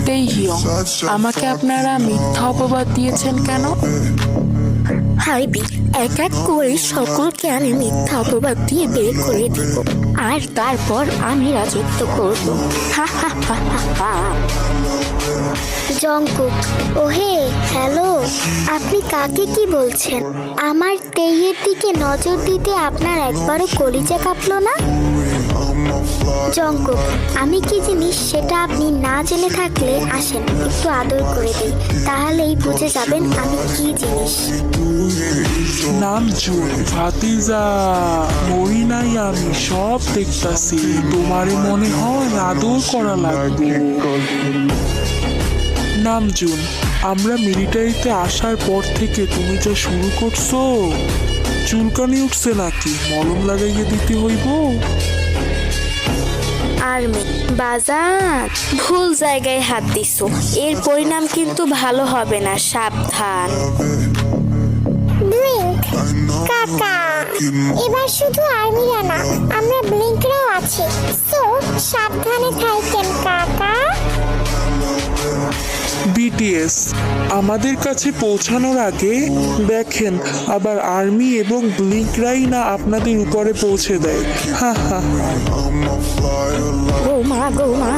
তেইহিয়ং, আমাকে আপনারা মিথ্যা অপবাদ দিয়েছেন কেন? হাইবি, এক এক করে সকলকে আমি মিথ্যা অপবাদ দিয়ে বের করে দিব, আর তারপর আমি রাজত্ব করব। হা হা হা হা হা। জংকুক, ওহে হ্যালো, আপনি কাকে কি বলছেন? আমার তেইয়ের দিকে নজর দিতে আপনার একবারও কলিজা কাঁপলো না? জংকুক, আমি কি জিনিস সেটা আপনি না জেনে থাকলে আসেন একটু আদর করে দিই, তাহলেই বুঝে যাবেন আমি কি জিনিস। নামজুন, ভাতিজা, মরি নাই আমি, সব দেখতাছি। তোমারে মনে হয় আদর করা লাগবে। নামজুন, আমরা মিলিটারিতে আসার পর থেকে তুমি যা শুরু করছো, চুলকানি উঠছে নাকি? মলম লাগাইয়ে দিতে হইব। আর্মি বাজান, ভুল জায়গায় হাত দিছো, এর পরিণাম কিন্তু ভালো হবে না, সাবধান। ব্লিঙ্ক কাকা, এবার শুধু আর্মিরা না, আমরা ব্লিঙ্করাও আছি, সো সাবধানে থাকেন কাকা। বিটিএস আমাদের কাছে পৌঁছানোর আগে দেখেন আবার আর্মি এবং ব্লিঙ্করাই না আপনাদের উপরে পৌঁছে দেয়। হা হা। গোমা গোমা।